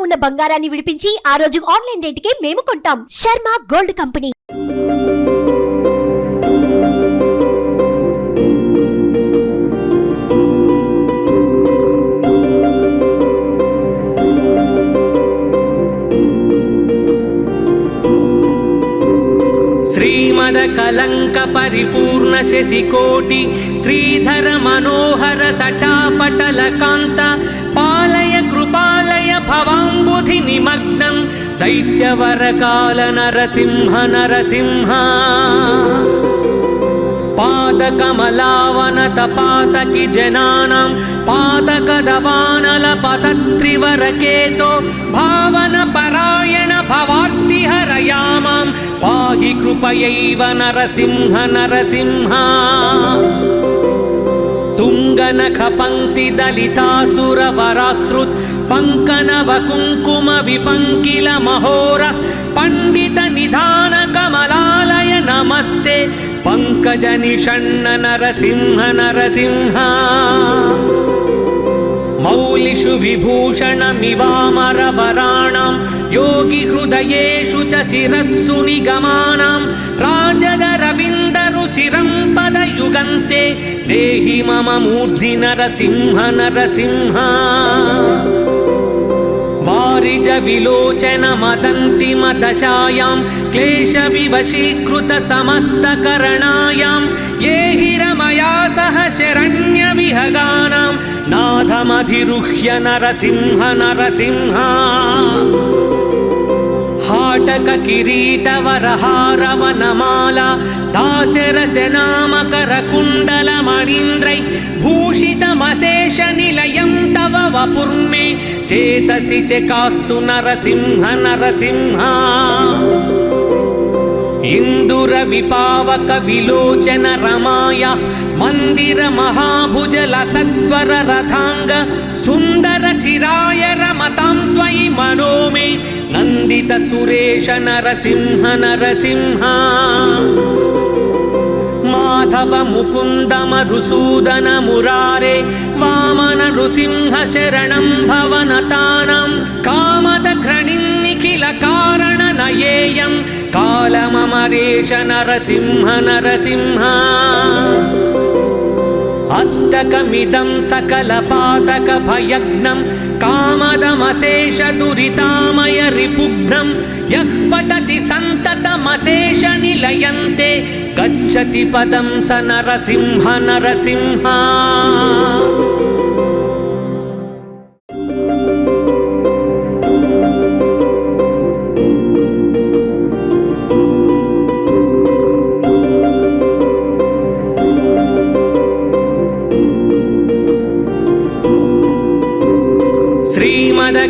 ఉన్న బంగారాన్ని విడిపించి ఆ రోజు ఆన్లైన్ రేటుకే మేము కొంటాం. Sharma gold company. శ్రీమద కలంక పరిపూర్ణ శశికోటి శ్రీధర మనోహర సటాపటల కాంత పాలయ కృపాలయ భవాంబుధి నిమగ్నం దైత్యవరకాల నరసింహ నరసింహ పాదకమలావనత పాతకి జనానాం పాతకదవానల పతత్రివరకేతో భావన పరాయణ భవార్తి హరయామాం పాహి కృపయైవ నరసింహ నరసింహ తుంగనఖ పంక్తి దళితాసుర వరాశ్రుత్ పంకనవ కుంకుమ విపంకిల మహోర పండిత నిధాన కమలాలయ నమస్తే పంకజ నిషణ్ణ నరసింహ నరసింహ మౌలిషు విభూషణమివామరవరాణం యోగి హృదయేషు చ శిరస్సు నిగమానాం రాజదరవిందరుచిరం పదయుగంతే దేహి మమ మూర్ధి నరసింహ నరసింహ వారిజ విలోచన మదంతిమ దశాయాం క్లేశ వివశీకృత సమస్త కరణాయాం ఏ హిరమయా సహ శరణ్య విహగానాం నాథమధిరుహ్య నరసింహ నరసింహ हाटक किरीट वरहार वनमाला दासरस नामकर कुंडल मणीन्द्रैः भूषितमशेष निलयं तव वपुर्मे चेतसि चकास्तु नरसिंह नरसिंह इंदुर विपावक विलोचन रमाया मंदिर महाभुजल सत्वर रथांग सुंदर चिराय रमतां त्वयि मनो मे नंदित सुरेश नरसिंह नरसिंह माधव मुकुंद मधुसूदन मुरारे वामन नृसिंह शरणं भवनतानां कामद घृणिं निखिल कारण नयेयं कालममरेश नरसिंह नरसिंह अष्टकमिदं सकलपातक भयग्नं कामदमशेष दुरितामय रिपुघ्नं यः पठति सन्ततमशेष निलयन्ते गच्छति पदं स नरसिंह नरसिंह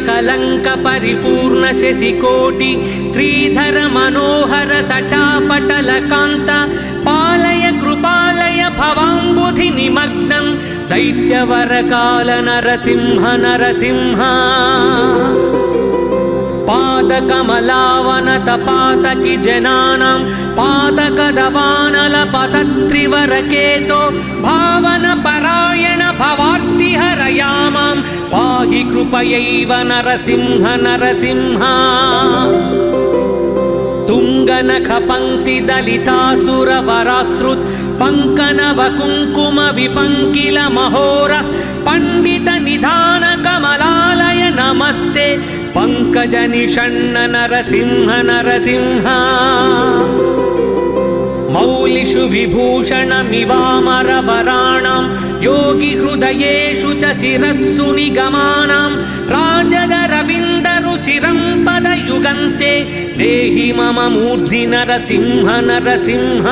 कलंक परिपूर्ण शशिकोटि श्रीधर मनोहर सटापटल कांत पालय कृपालय भवांबुधि निमग्नं दैत्यवरकाल नरसिंह नरसिंह पादकमलावनत पातकी जनानां पादकदवानल पतत्रिवरकेतो भावन परायण भवार्ति हरयामां पाहि कृपयैव नरसिंह नरसिंह तुंगनख पंक्ति दलितासुर वराश्रुत पंकनव कुंकुम विपंकिल महोर पंडित निधान कमलालय नमस्ते पंकज निषण्ण नरसिंह नरसिंह मौलिषु विभूषणमिवामरवराणां योगी हृदयेषु च शिरस्सु निगमानां राजदरविन्दरुचिरं पदयुगन्ते देहि मम मूर्धि नरसिंह नरसिंह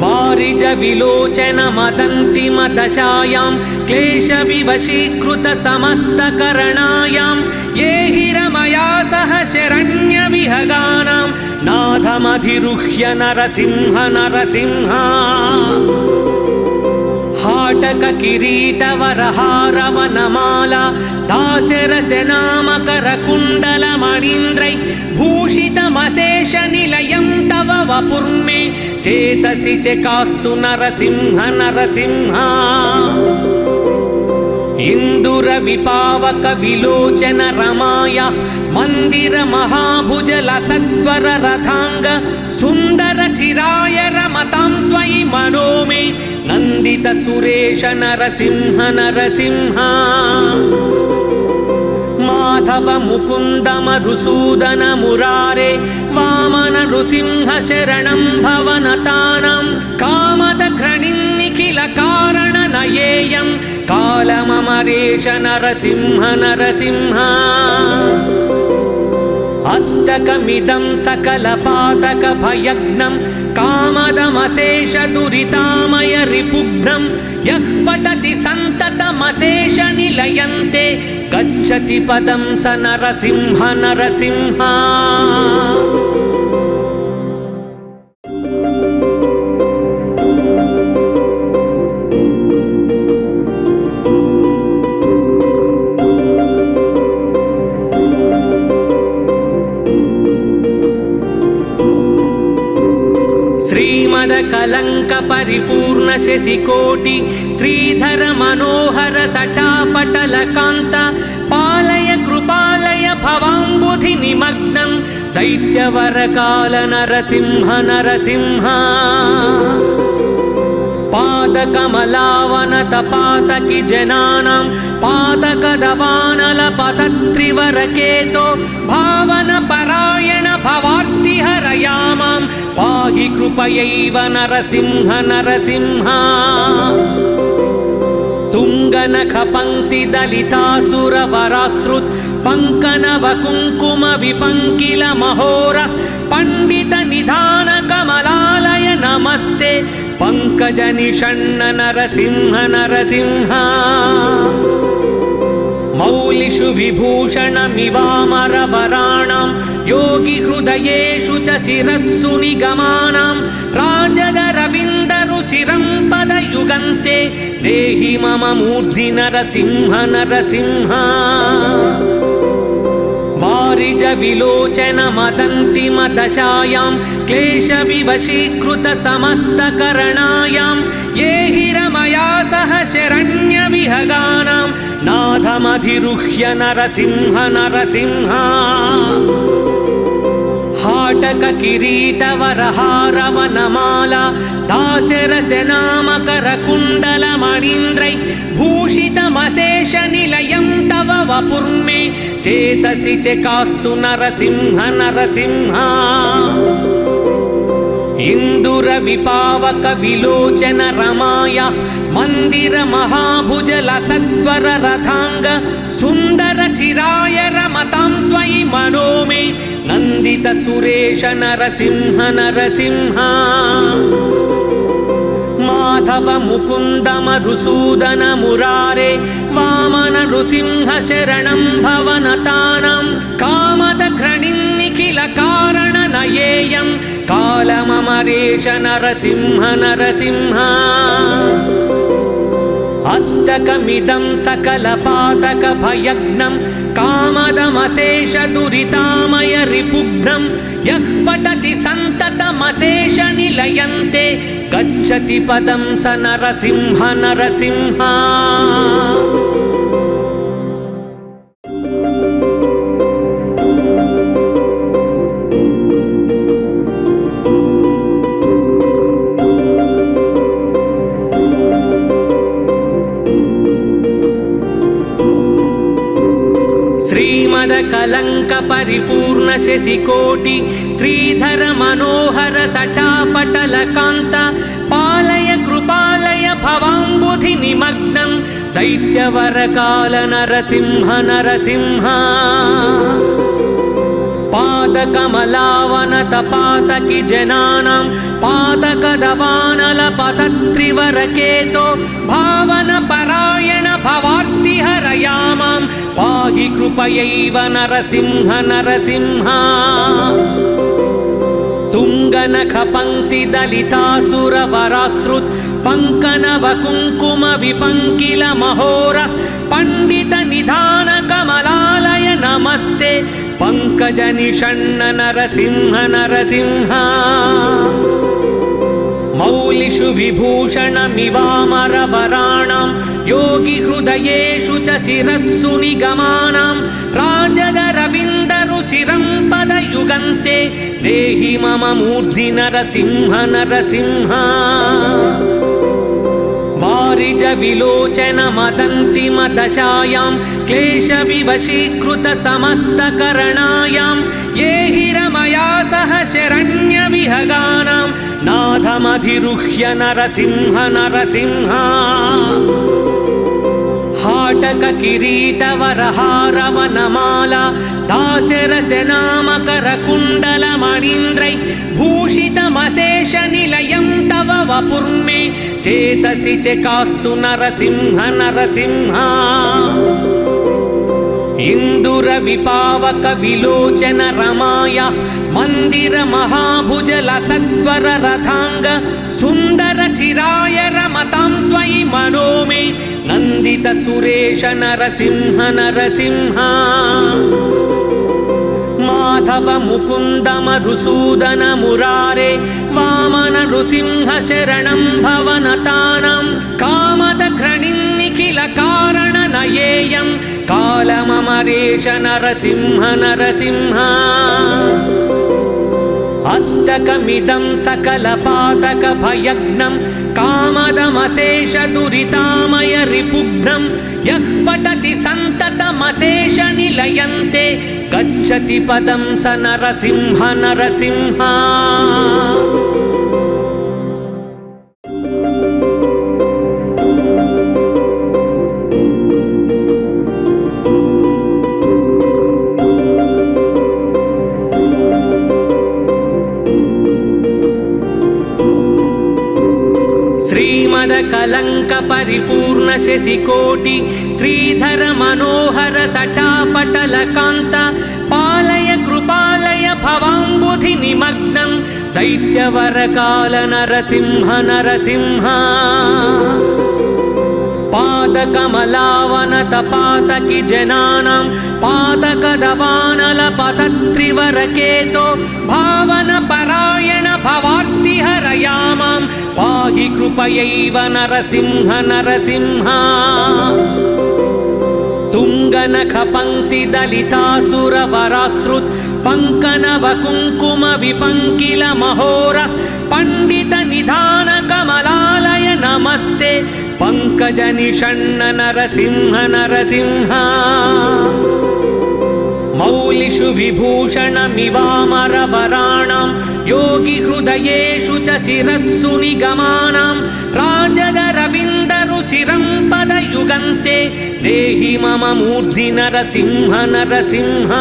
वारिज विलोचन मदन्तिम दशायां क्लेश विवशीकृत समस्त करणायां ये हिरमया सह शरण्य विहगानां नाथमधिरुह्य नरसिंह नरसिंह हाटक किरीट वरहार वनमाला दासरस नामकर कुंडल मणीन्द्रैः भूषितमशेष निलयं तव वपुर्मे चेतसि चकास्तु नरसिंह नरसिंह ఇందుర విపావక విలోచన రమాయ మందిర మహాభుజల సత్వర రథాంగ సుందర చిరాయ రమతాం త్వయి మనోమే నందిత సురేష నరసింహ నరసింహ మాధవ ముకుంద మధుసూదన మురారే వామన నృసింహ శరణం భవనతానం కామద ఘ్రణిన్నిఖిల కారణ నయేయం కాలమమరేష నరసింహ నరసింహ అష్టకమిదం సకల పాతక భయజ్ఞం కామదమశేష దురితామయ రిపుఘ్నం యః పఠతి సంతతమశేష నిలయంతే గచ్చతి పదం స నరసింహ నరసింహ కలంక పరిపూర్ణ శశికోటి శ్రీధర మనోహర సటాపటల కాంత పాలయ కృపాలయ భవాంబుధి నిమగ్నం దైత్యవరకాల నరసింహ నరసింహ పాదకమలావనత పాతకి జనానాం పాతకదవానల పతత్రివరకేతో భావన పరాయణ భవార్తి హరయామాం పాహి కృపయైవ నరసింహ నరసింహ తుంగనఖ పంక్తి దళితాసుర వరాశ్రుత్ పంకనవ కుంకుమ విపంకిల మహోర పండిత నిధాన కమలాలయ నమస్తే పంకజ నిషణ్ణ నరసింహ నరసింహ మౌలిషు విభూషణమివామరవరాణం యోగి హృదయేషు చ శిరస్సు నిగమానాం రాజదరవిందరుచిరం పదయుగంతే దేహి మమ మూర్ధి నరసింహ నరసింహ వారిజ విలోచన మదంతిమ దశాయాం క్లేశ వివశీకృత సమస్త కరణాయాం ఏ హిరమయా సహ శరణ్య విహగానాం నాథమధిరుహ్య నరసింహ నరసింహ हाटक किरीट वरहार वनमाला दास्यरस नामकर कुण्डल मणीन्द्रैः भूषितमशेष निलयं तव वपुर्मे चेतसि चकास्तु नरसिंह नरसिंह इंदुर विपावक विलोचन रमाय मंदिर महाभुजल सत्वर रथांग सुंदर चिराय रमतां त्वयि मनोमे नंदित सुरेश नरसिंह नरसिंह माधव मुकुंद मधुसूदन मुरारे वामन नृसिंह शरणं भवनतानां कामद घ्रणिन्निखिल कारण नयेयं कालममरेश नरसिंह नरसिंह अष्टकमिदं सकल पातक भयज्ञं कामदमशेष दुरितामय रिपुघ्नं यः पठति सन्ततमशेष निलयन्ते गच्छति पदं स नरसिंह नरसिंह कलंक परिपूर्ण शशिकोटि श्रीधर मनोहर सटापटल कांत पालय कृपालय भवांबुधि निमग्नं दैत्यवरकाल नरसिंह नरसिंह पादकमलावनत पातकी जनानां पादकदवानल पतत्रिवरकेतो भावन परायण भवार्ति हरयामां पाहि कृपयैव नरसिंह नरसिंह तुंगनख पंक्ति दलितासुर वराश्रुत पंकनव कुंकुम विपंकिल महोर पंडित निधान कमलालय नमस्ते पंकज निषण्ण नरसिंह नरसिंह मौलिषु विभूषणमिवामरवराणां योगिहृदयेषु च शिरस्सु निगमानां राजदरविन्दरुचिरं पदयुगन्ते देहि मम मूर्धि नरसिंह नरसिंह वारिज विलोचन मदन्तिमदशायां क्लेशविवशीकृत समस्तकरणायां ये हि रमया सह शरण्यविहगानां नाथमधिरुह्य नरसिंह नरसिंह हाटक किरीटवरहारवनमाला दास्यरसनामकरकुण्डलमणीन्द्रैः भूषितमशेषनिलयं तव वपुर्मे चेतसि चकास्तु नरसिंह नरसिंह इन्दुरविपावक विलोचन रमाया मन्दिर महाभुजल सत्वर रथांग सुन्दर चिराय रमतां त्वयि मनो मे नन्दित सुरेश नरसिंह नरसिंह माधव मुकुन्द मधुसूदन मुरारे वामन नृसिंह शरणं भवनतानां कामद घृणिन्निखिल कारण नयेयं कालममरेश नरसिंह नरसिंह अष्टकमिदं सकलपातक भयग्नं कामदमशेष दुरितामय रिपुघ्नं यः पठति सन्ततमशेष निलयन्ते गच्छति पदं स नरसिंह नरसिंह कलंक परिपूर्ण शशिकोटि श्रीधर मनोहर सटापटल कांत पालय कृपालय भवाम्बुधि निमग्नं दैत्यवर काल नरसिंह नरसिंह पादकमलावन तपातकि जनानां पादकदवानल पतत्रिवरकेतो भावन परायण भवार्ति हरयामां पाहि कृपयैव नरसिंह नरसिंह तुंगनख पंक्ति दलितासुरवराश्रुत पंकनव कुंकुम विपंकिल महोर पंडित निधान कमलालय नमस्ते पंकज निषण्ण नरसिंह नरसिंह मौलिषु विभूषणमिवामरवराणां योगिहृदयेषु च शिरस्सु निगमानां राजदरविन्दरुचिरं पदयुगन्ते देहि मम मूर्धि नरसिंह नरसिंह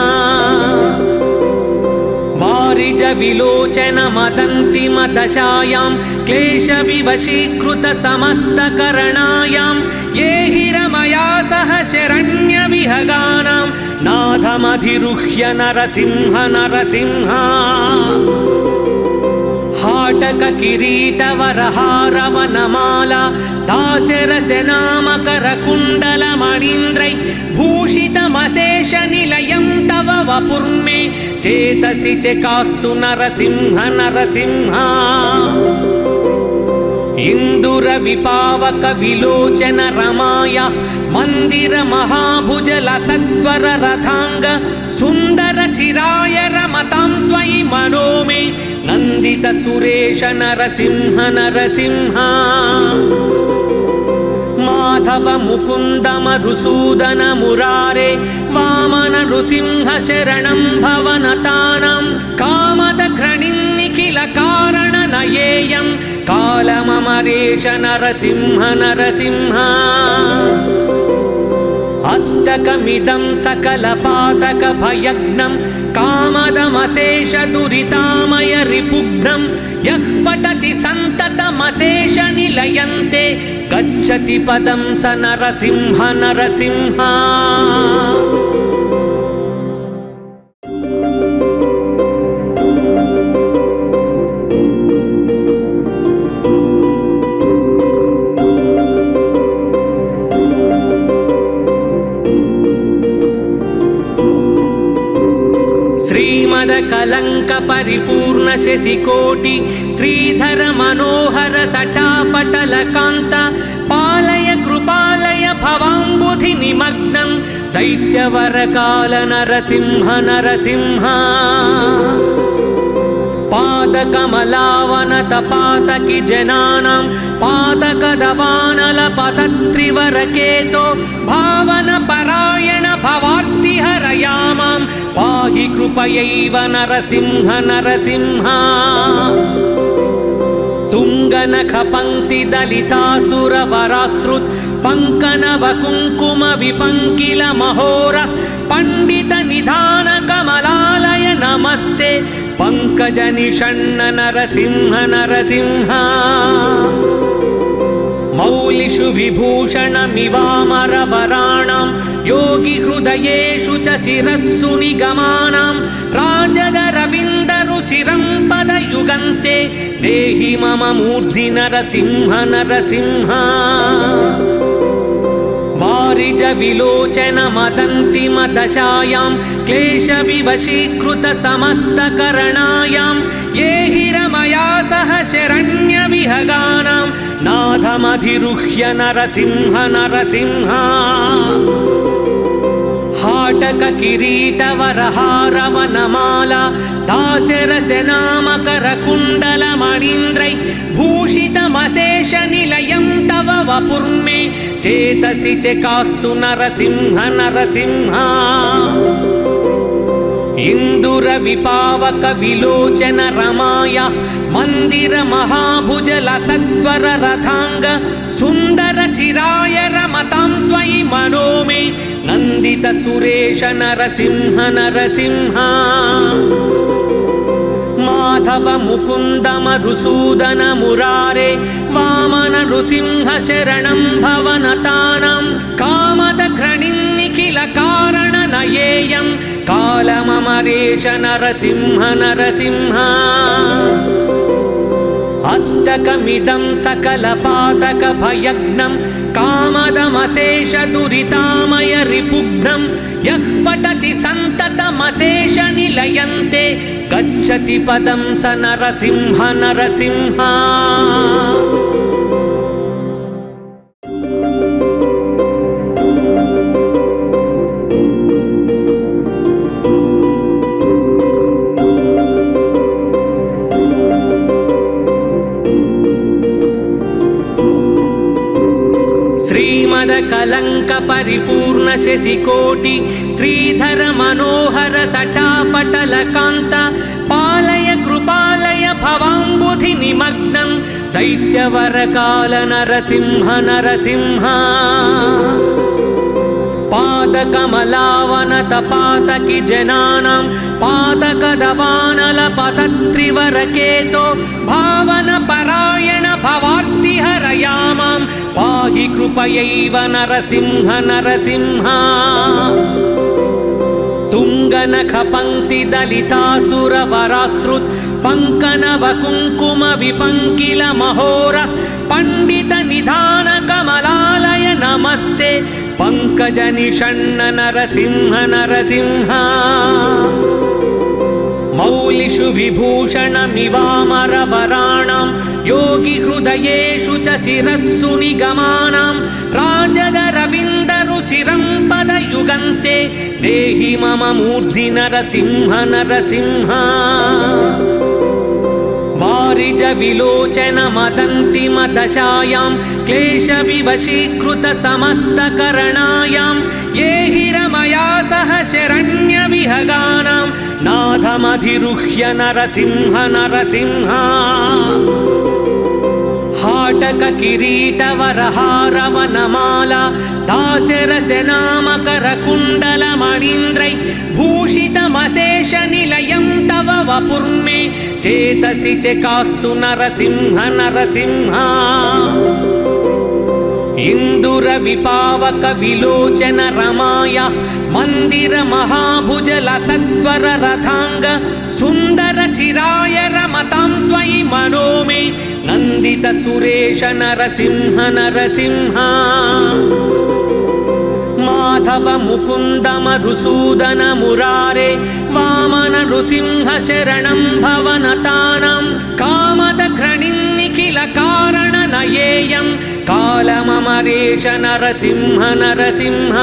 वारिज विलोचन मदन्तिमदशायां क्लेशविवशीकृत समस्तकरणायां ये हि रमया सह शरण्यविहगानां नाथमधिरुह्य नरसिंह नरसिंह हाटक किरीटवरहारवनमाला दास्यरसनामकरकुण्डलमणीन्द्रैः भूषितमशेषनिलयं तव वपुर्मे चेतसि चकास्तु नरसिंह नरसिंह इन्दुरविपावक विलोचन रमाया मन्दिर महाभुजल सत्वर रथांग सुन्दर चिराय रमतां त्वयि मनो मे नन्दित सुरेश नरसिंह नरसिंह माधव मुकुन्द मधुसूदन मुरारे वामन नृसिंह शरणं भवनतानां कामद घृणिन्निखिल कारण नयेयं कालममरेश नरसिंह नरसिंह अष्टकमिदं सकलपातक भयग्नं कामदमशेष दुरितामय रिपुघ्नं यः पठति सन्ततमशेष निलयन्ते गच्छति पदं स नरसिंह नरसिंह श्रीमदकलङ्क परिपूर्ण शशिकोटि श्रीधर मनोहर सटापटलकान्त पालय कृपालय भवाम्बुधि निमग्नं दैत्यवरकाल नरसिंह नरसिंह पादकमलावनतपातकि जनानां पादकदवानलपतत्रिवरकेतो भावनपरायण भवार्तिहरयामां पाहि कृपयैव नरसिंह नरसिंह तुङ्गनखपङ्क्तिदलितासुरवराश्रुत् पङ्कनवकुङ्कुमविपङ्किलमहोर पण्डितनिधानकमलालय नमस्ते पङ्कजनिषण्ण नरसिंह नरसिंह मौलिषु विभूषणमिवामरवराणां योगिहृदयेषु च शिरस्सु निगमानां राजदरविन्दरुचिरं पदयुगन्ते देहि मम मूर्धि नरसिंह नरसिंह वारिज विलोचन मदन्तिमदशायां क्लेशविवशीकृत समस्तकरणायां ये हिरमया सह शरण्यविहगानां नाथमधिरुह्य नरसिंह नरसिंह हाटक किरीटवरहारवनमाला दास्यरसनामकरकुण्डलमणीन्द्रैः भूषितमशेषनिलयं तव वपुर्मे चेतसि चकास्तु नरसिंह नरसिंह इन्दुरविपावक विलोचन रमाया मन्दिर महाभुजल सत्वर रथांग सुन्दर चिराय रमतां त्वयि मनो मे नन्दित सुरेश नरसिंह नरसिंह माधव मुकुन्द मधुसूदन मुरारे वामन नृसिंह शरणं भवनतानां कामद घृणिन्निखिल कारण नयेयं कालममरेश नरसिंह नरसिंह अष्टकमिदं सकलपातकभयग्नं कामदमशेष दुरितामय रिपुघ्नं यः पठति सन्ततमशेष निलयन्ते गच्छति पदं स नरसिंह नरसिंह श्रीमदकलङ्क परिपूर्ण शशिकोटि श्रीधर मनोहर सटापटलकान्त पालय कृपालय भवाम्बुधि निमग्नं दैत्यवरकाल नरसिंह नरसिंह पादकमलावनतपातकि जनानां पादकदवानलपतत्रिवरकेतो भावनपरायण भवार्तिहरयामां पाहि कृपयैव नरसिंह नरसिंह तुङ्गनखपङ्क्तिदलितासुरवराश्रुत् पङ्कनवकुङ्कुमविपङ्किलमहोर पण्डितनिधानकमलालय नमस्ते पङ्कजनिषण्ण नरसिंह नरसिंह मौलिषु विभूषणमिवामरवराणां योगिहृदयेषु च शिरस्सु निगमानां राजदरविन्दरुचिरं पदयुगन्ते देहि मम मूर्धि नरसिंह नरसिंह वारिज विलोचन मदन्तिमदशायां क्लेशविवशीकृत समस्तकरणायां ये हिरमया सह शरण्यविहगानां नाथमधिरुह्य नरसिंह नरसिंह हाटक किरीटवरहारवनमाला दास्यरसनामकरकुण्डलमणीन्द्रैः भूषितमशेषनिलयं तव वपुर्मे चेतसि चकास्तु नरसिंह नरसिंह इन्दुरविपावक विलोचन रमाया मन्दिर महाभुजल सत्वर रथांग सुन्दर चिराय रमतां त्वयि मनो मे नन्दित सुरेश नरसिंह नरसिंह माधव माधव मुकुन्द मधुसूदन मुरारे वामन नृसिंह शरणं भवनतानां कामद घृणिन्निखिल कारण नयेयं कालममरेश नरसिंह नरसिंह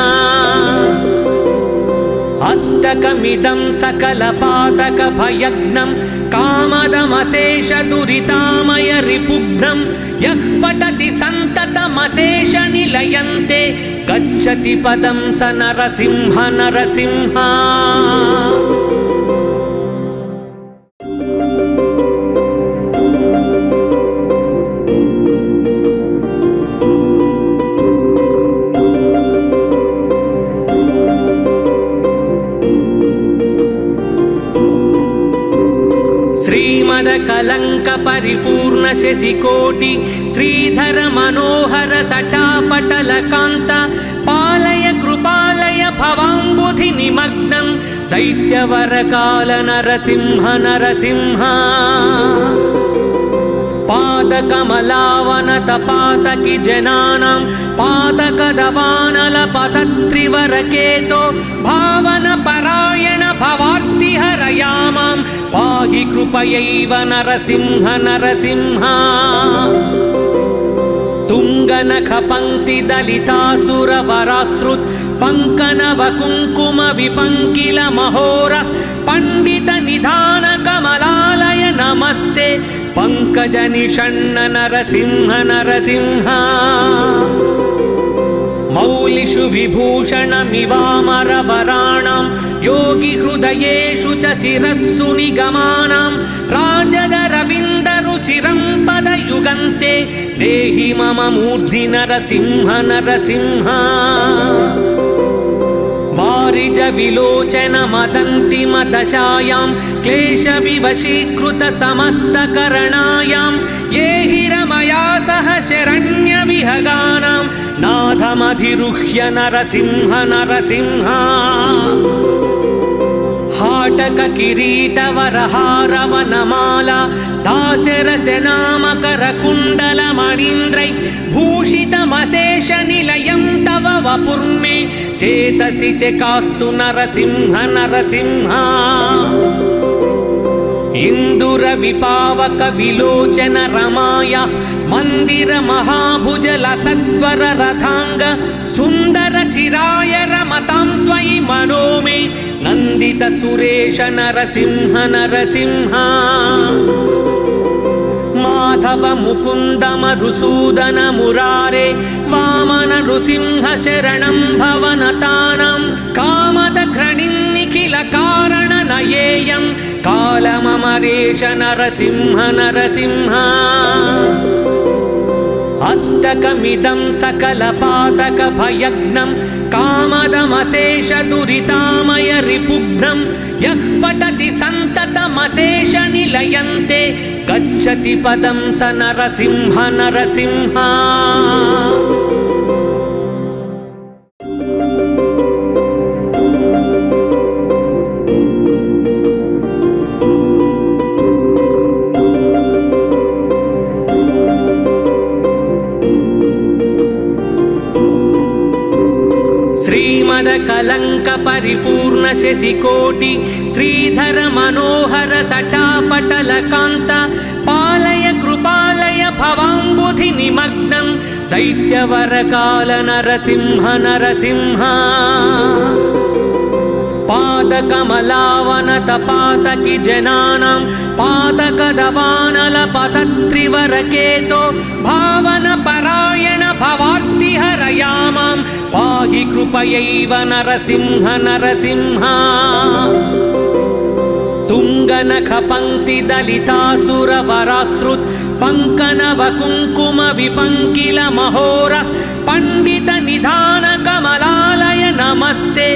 अष्टकमिदं सकलपातकभयज्ञं कामदमशेष दुरितामय रिपुघ्नं यः पठति सन्ततमशेष निलयन्ते गच्छति पदं स नरसिंह नरसिंह कलंक परिपूर्ण शशिकोटि श्रीधर मनोहर सटापटल कांत पालय कृपालय भवाम्बुधि निमग्नं दैत्यवर काल नरसिंह नरसिंह पादकमलावनत पातकी जनानां पादकदवानल पतत्रिवरकेतो भावन परायण भवार्ति हरयामां पाहि कृपयैव नरसिंह नरसिंह तुंगनख पंक्ति दलितासुर वराश्रुत पंकनव कुंकुम विपंकिल महोर पंडित निधान कमलालय नमस्ते पंकज निषण्ण नरसिंह नरसिंह मौलिषु विभूषणमिवामरवराणां योगी हृदयेषु च शिरस्सु निगमानां राजदरविन्दरुचिरं पदयुगन्ते देहि मम मूर्धि नरसिंह नरसिंह वारिज विलोचन मदन्तिम दशायां क्लेश विवशीकृत समस्तकरणायां ये हिरमया सह शरण्य विहगानां नाथमधिरुह्य नरसिंह नरसिंह हाटक किरीट वरहारवनमाला दास्यरसनामकर कुण्डल मणीन्द्रैः भूषितमशेष निलयं तव वपुर्मे चेतसि चकास्तु नरसिंह नरसिंह इंदुर विपावक विलोचन रमाया मंदिर महाभुजल सत्वर रथांग सुंदर चिराय रमतां त्वयि मनो मे नंदित सुरेश नरसिंह नरसिंह माधव मुकुंद मधुसूदन मुरारे वामन नृसिंह शरणं भवनतानां कामद घृणिन्निखिल कारण नयेयं कालममरेश नरसिंह नरसिंह अष्टकमिदं सकलपातकभयज्ञं कामदमशेष दुरितामय रिपुघ्नं यः पठति सन्ततमशेष निलयन्ते गच्छति पदं स नरसिंह नरसिंह कलंक परिपूर्ण शशिकोटि श्रीधर मनोहर सटापटल कांत पालय कृपालय भवाम्बुधि निमग्नं दैत्यवर काल नरसिंह नरसिंह पादकमलावनत पातकी जनानां पादकदवानल पतत्रिवरकेतो भावन परायण भवार्ति हरयामां पाहि कृपयैव नरसिंह नरसिंह तुंगनख पंक्ति दलितासुर वराश्रुत पंकनव कुंकुम विपंकिल महोर पंडित निधान कमलालय नमस्ते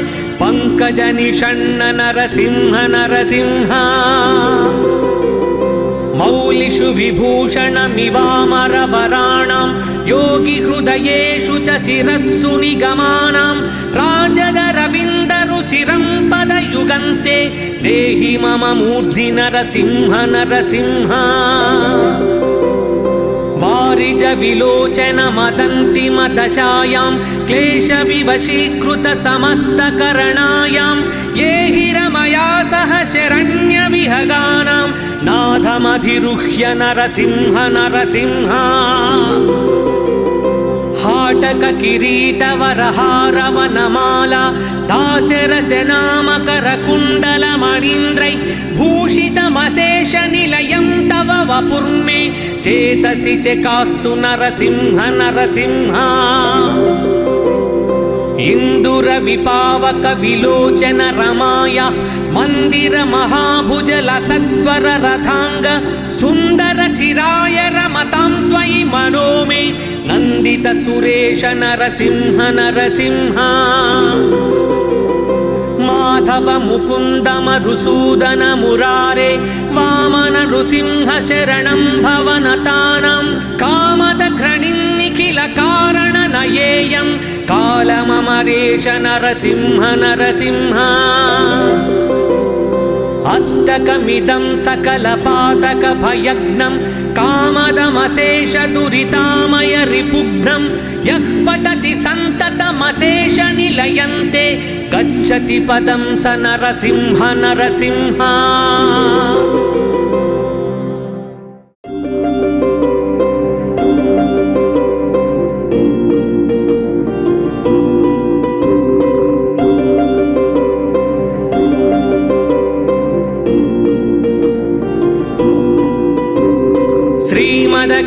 पंकज निषण्ण नरसिंह नरसिंह मौलिषु विभूषणमिवामरवराणां योगी हृदयेषु च शिरस्सु निगमानां राजदरविन्दरुचिरं पदयुगन्ते देहि मम मूर्धि नरसिंह नरसिंह वारिज विलोचन मदन्तिमदशायां क्लेशविवशीकृत समस्तकरणायां ये हि रमया सह शरण्यविहगानां नाथमधिरुह्य नरसिंह नरसिंह हाटक किरीटवरहारवनमाला दास्यरसनामकरकुण्डलमणीन्द्रैः भूषितमशेषनिलयं तव वपुर्मे चेतसि चकास्तु नरसिंह नरसिंह इन्दुरविपावक विलोचन रमाया मन्दिर महाभुजल सत्वर रथांग सुन्दर चिराय रमतां त्वयि मनो मे नन्दित सुरेश नरसिंह नरसिंह माधव मुकुन्द मधुसूदन मुरारे वामन नृसिंह शरणं भवनतानां कामद घृणिन्निखिल कारण नयेयं कालममरेश नरसिंह नरसिंह अष्टकमिदं सकलपातक भयग्नं कामदमशेष दुरितामय रिपुघ्नं यः पठति सन्ततमशेष निलयन्ते गच्छति पदं स नरसिंह नरसिंह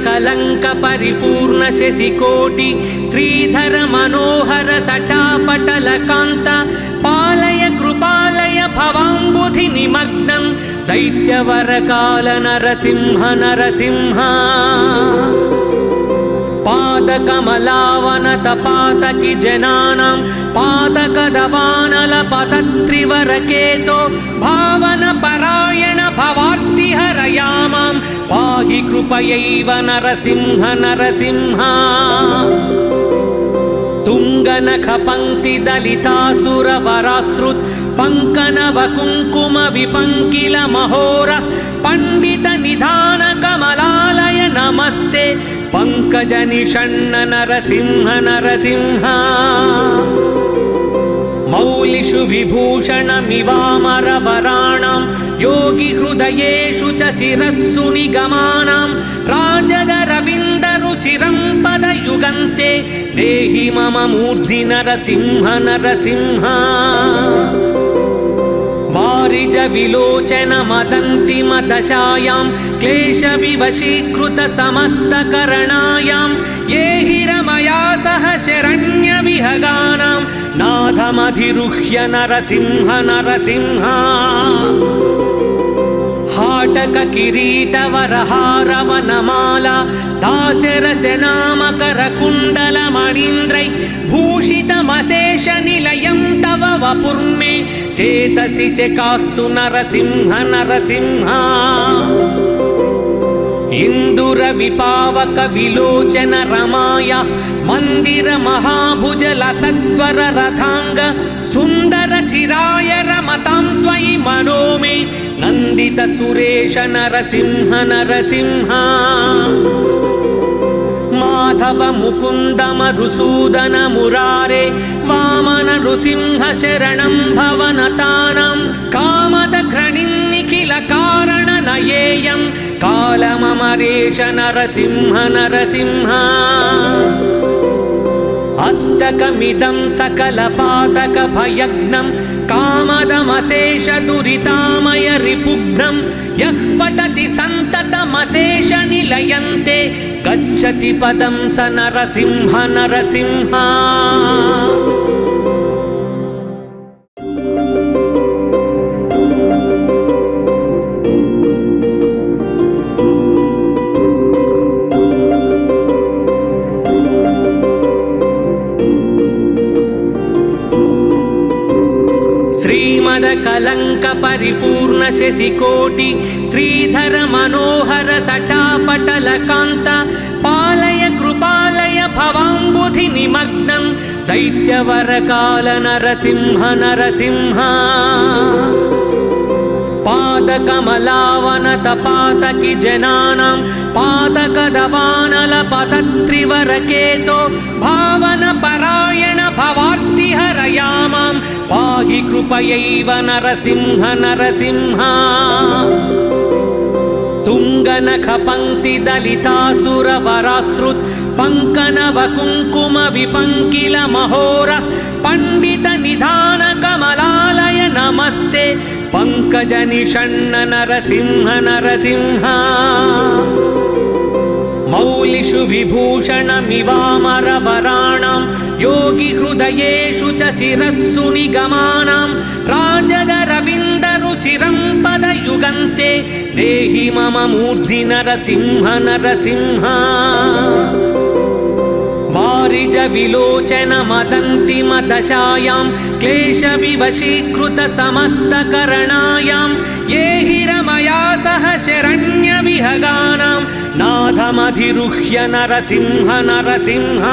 कलंक परिपूर्ण शशिकोटि श्रीधर मनोहर सटापटल कांत पालय कृपालय भवाम्बुधि निमग्नं दैत्यवर काल नरसिंह नरसिंह पादकमलावनत पातकि जनानां पादकदवानल पतत्रिवरकेतो भावन परायण भवार्ति हरयामां पाहि कृपयैव नरसिंह नरसिंह तुंगनख पंक्ति दलितासुर वराश्रुत पंकनव कुंकुम विपंकिल महोर पंडित निधान कमलालय नमस्ते पंकज निषण्ण नरसिंह नरसिंह मौलिषु विभूषणमिवामर वराणां योगी हृदयेषु च शिरस्सु निगमानां राजद रविन्दरुचिरं पदयुगन्ते देहि मम मूर्धि नरसिंह नरसिंह वारिज विलोचन मदन्तिमदशायां क्लेशविवशीकृत समस्तकरणायां ये हि रमया सह शरण्यविहगानां नाथमधिरुह्य नरसिंह नरसिंह हाटक किरीटवरहारवनमाला दास्यरसनामकरकुण्डलमणीन्द्रैः भूषितमशेषनिलयं तव वपुर्मे चेतसि चकास्तु नरसिंह नरसिंह इन्दुरविपावक विलोचन रमाया मन्दिर महाभुजल सत्वर रथांग सुन्दर चिराय रमतां त्वयि मनो मे नन्दित सुरेश नरसिंह नरसिंह माधव मुकुन्द मधुसूदन मुरारे वामन नृसिंह शरणं भवनतानां कामद घृणिन्निखिल कारण नयेयं कालममरेश नरसिंह नरसिंह अष्टकमिदं सकलपातक भयग्नं कामदमशेष दुरितामय रिपुघ्नं यः पठति सन्ततमशेष निलयन्ते गच्छति पदं स नरसिंह नरसिंह कलंक परिपूर्ण शशिकोटि श्रीधर मनोहर सटापटल कांत पालय कृपालय भवाम्बुधि निमग्नं दैत्यवर काल नरसिंह नरसिंह पाद पादकमलावनतपातकी जनानां पातकदवानलपतत्रिवरकेतो भावनपरायण भवार्तिहरयामां पाहि कृपयैव नरसिंह नरसिंह तुङ्गनखपङ्क्तिदलितासुरवरासृत् पङ्कनवकुङ्कुमविपङ्किलमहोर पण्डितनिधानकमलालय नमस्ते पङ्कजनिषण्ण नरसिंह नरसिंह मौलिषु विभूषणमिवामरवराणां योगिहृदयेषु च शिरस्सु निगमानां राजदरविन्दरुचिरं पदयुगन्ते देहि मम मूर्धि नरसिंह नरसिंह वारिज विलोचन मदन्तिमदशायां क्लेशविवशीकृत समस्तकरणायां ये हिरमया सह शरण्यविहगानां नाथमधिरुह्य नरसिंह नरसिंह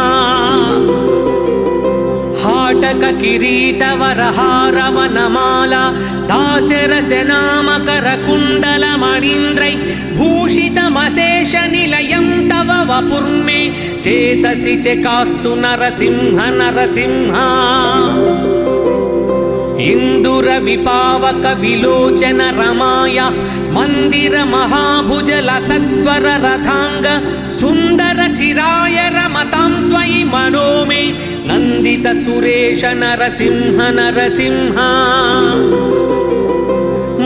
हाटक किरीटवरहारवनमाला दास्यरसनामकरकुण्डलमणीन्द्रैः भूषितमशेषनिलयं तव वपुर्मे चेतसि चकास्तु नरसिंह नरसिंह इन्दुरविपावक विलोचन रमाया मन्दिर महाभुजलसत्वर रथांग सुन्दर चिराय रमतां त्वयि मनो मे नन्दित सुरेश नरसिंह नरसिंह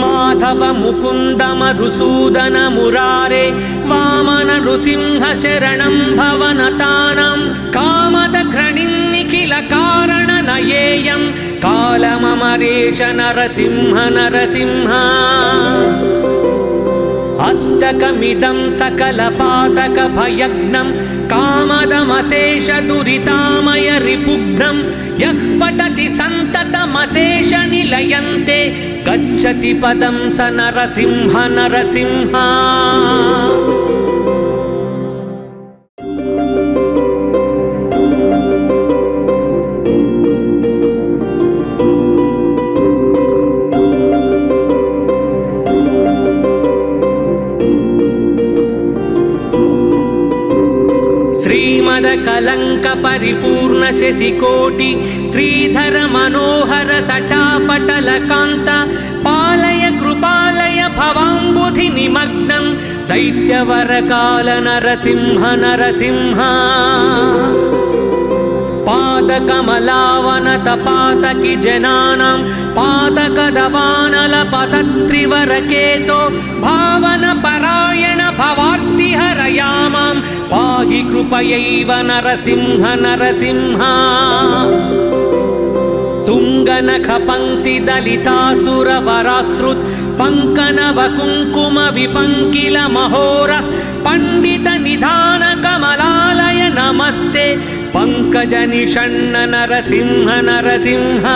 माधव मुकुन्द मधुसूदन मुरारे वामन नृसिंह शरणं भवनतानां कामद घृणिन्निखिल कारण नयेयं कालममरेश नरसिंह नरसिंह अष्टकमिदं सकलपातकभयग्नं कामदमशेष दुरितामय रिपुघ्नं यः पठति सन्ततमशेष निलयन्ते गच्छति पदं स नरसिंह नरसिंह कलंक परिपूर्ण शशिकोटि श्रीधर मनोहर सटापटल कांत पालय कृपालय भवाम्बुधि निमग्नं दैत्यवर काल नरसिंह नरसिंह पादकमलावनतपातकी जनानां पातकदवानलपतत्रिवरकेतो भावनपरायण भवार्तिहरयामां पाहि कृपयैव नरसिंह नरसिंह तुङ्गनखपङ्क्तिदलितासुरवरासृत् पङ्कनवकुङ्कुमविपङ्किलमहोर पण्डितनिधानकमलालय नमस्ते पङ्कजनिषण्ण नरसिंह नरसिंह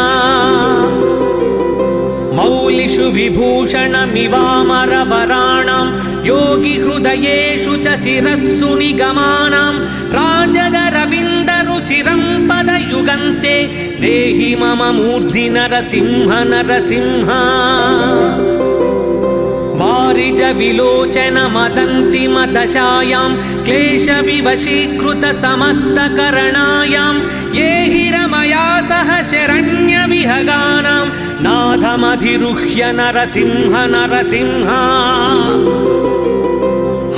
मौलिषु विभूषणमिवामरवराणां योगिहृदयेषु च शिरस्सु निगमानां राजदरविन्दरुचिरं पदयुगन्ते देहि मम मूर्धि नरसिंह नरसिंह वारिज विलोचन मदन्तिमदशायां क्लेशविवशीकृत समस्तकरणायां ये हिरमया सह शरण्यविहगानां नाथमधिरुह्य नरसिंह नरसिंह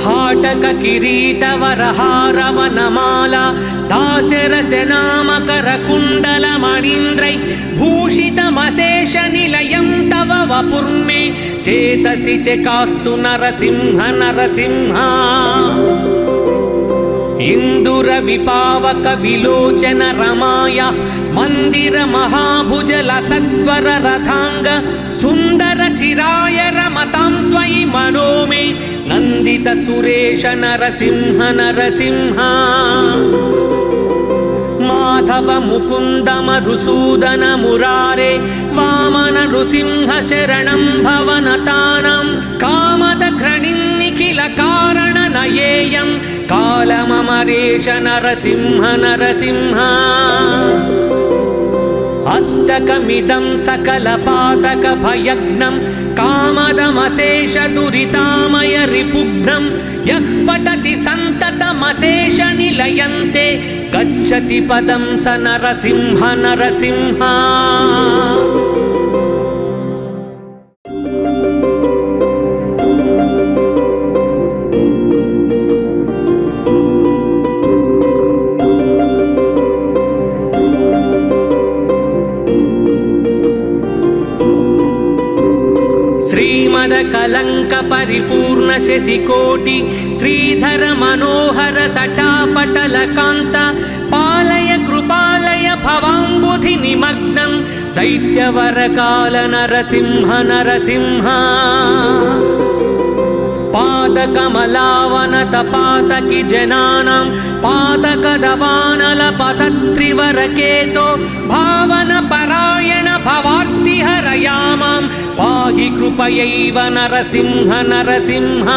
हाटक किरीटवरहारवनमाला दास्यरसनामकरकुण्डलमणीन्द्रैः भूषितमशेषनिलयं तव वपुर्मे चेतसि चकास्तु नरसिंह नरसिंह इन्दुरविपावक विलोचन रमाया मन्दिर महाभुजलसत्वर रथांग सुन्दर चिराय रमतां त्वयि मनो मे नन्दित सुरेश नरसिंह नरसिंह माधव मुकुन्द मधुसूदन मुरारे वामन नृसिंह शरणं भवनतानां कामद घृणिन्निखिल कारण नयेयं कालममरेश नरसिंह नरसिंह अष्टकमिदं सकलपातकभयज्ञं कामदमशेषदुरितामयरिपुघ्नं यः पठति सन्ततमशेषनिलयन्ते गच्छति पदं स नरसिंह नरसिंह। श्रीमदकलङ्क परिपूर्ण शशिकोटि श्रीधर मनोहर सटापटलकान्त पालय कृपालय भवाम्बुधि निमग्नं दैत्यवरकाल नरसिंह नरसिंह। पादकमलावनतपातकि जनानां पादकदवानलपतत्रिवरकेतो भावनपरायण भवार्तिहरयामां पाहि कृपयैव नरसिंह नरसिंह।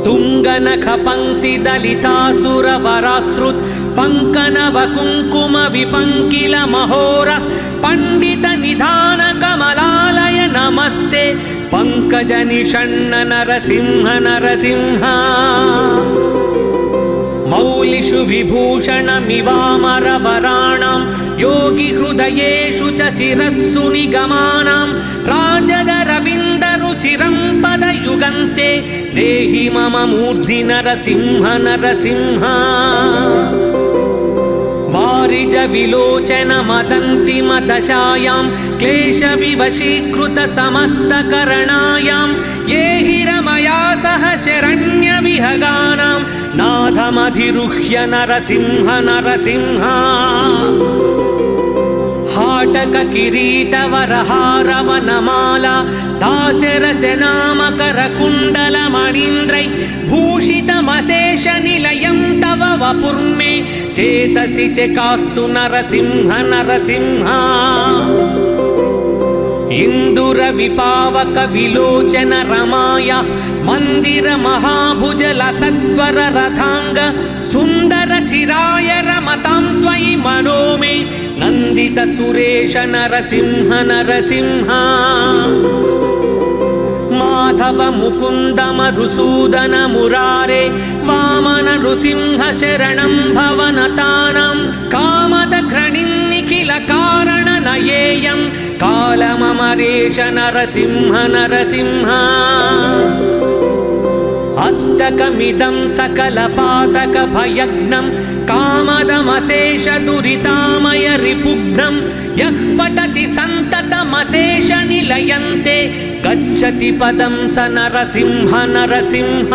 तुङ्गनखपङ्क्तिदलितासुरवराश्रुत् पङ्कनवकुङ्कुमविपङ्किलमहोर पण्डितनिधानकमलालय नमस्ते पङ्कजनिषण्ण नरसिंह नरसिंह। मौलिषु विभूषणमिवामरवराणां योगिहृदयेषु च शिरस्सु निगमानां राजदरविन्दरुचिरं पदयुगन्ते देहि मम मूर्धि नरसिंह नरसिंह। वारिज विलोचन मदन्तिमदशायां क्लेशविवशीकृत समस्तकरणायां ये हिरमया सह शरण्यविहगानां नाथमधिरुह्य नरसिंह नरसिंह। हाटक किरीटवरहारवनमाला दास्यरसनामकरकुण्डलमणीन्द्रैः भूषितमशेषनिलयं तव वपुर्मे चेतसि चकास्तु नरसिंह नरसिंह। इन्दुरविपावक विलोचन रमाया मन्दिर महाभुजल सत्वर रथांग सुन्दर चिराय रमतां त्वयि मनो मे नन्दित सुरेश नरसिंह नरसिंह। माधव मुकुन्द मधुसूदन मुरारे वामन नृसिंह शरणं भवनतानां कामद घ्रणिं निखिल कारण नयेयं कालममरेश नरसिंह नरसिंह। अष्टकमिदं सकलपातकभयज्ञं कामदमशेषदुरितामयरिपुघ्नं यः पठति सन्ततमशेषनिलयन्ते गच्छति पदं स नरसिंह नरसिंह।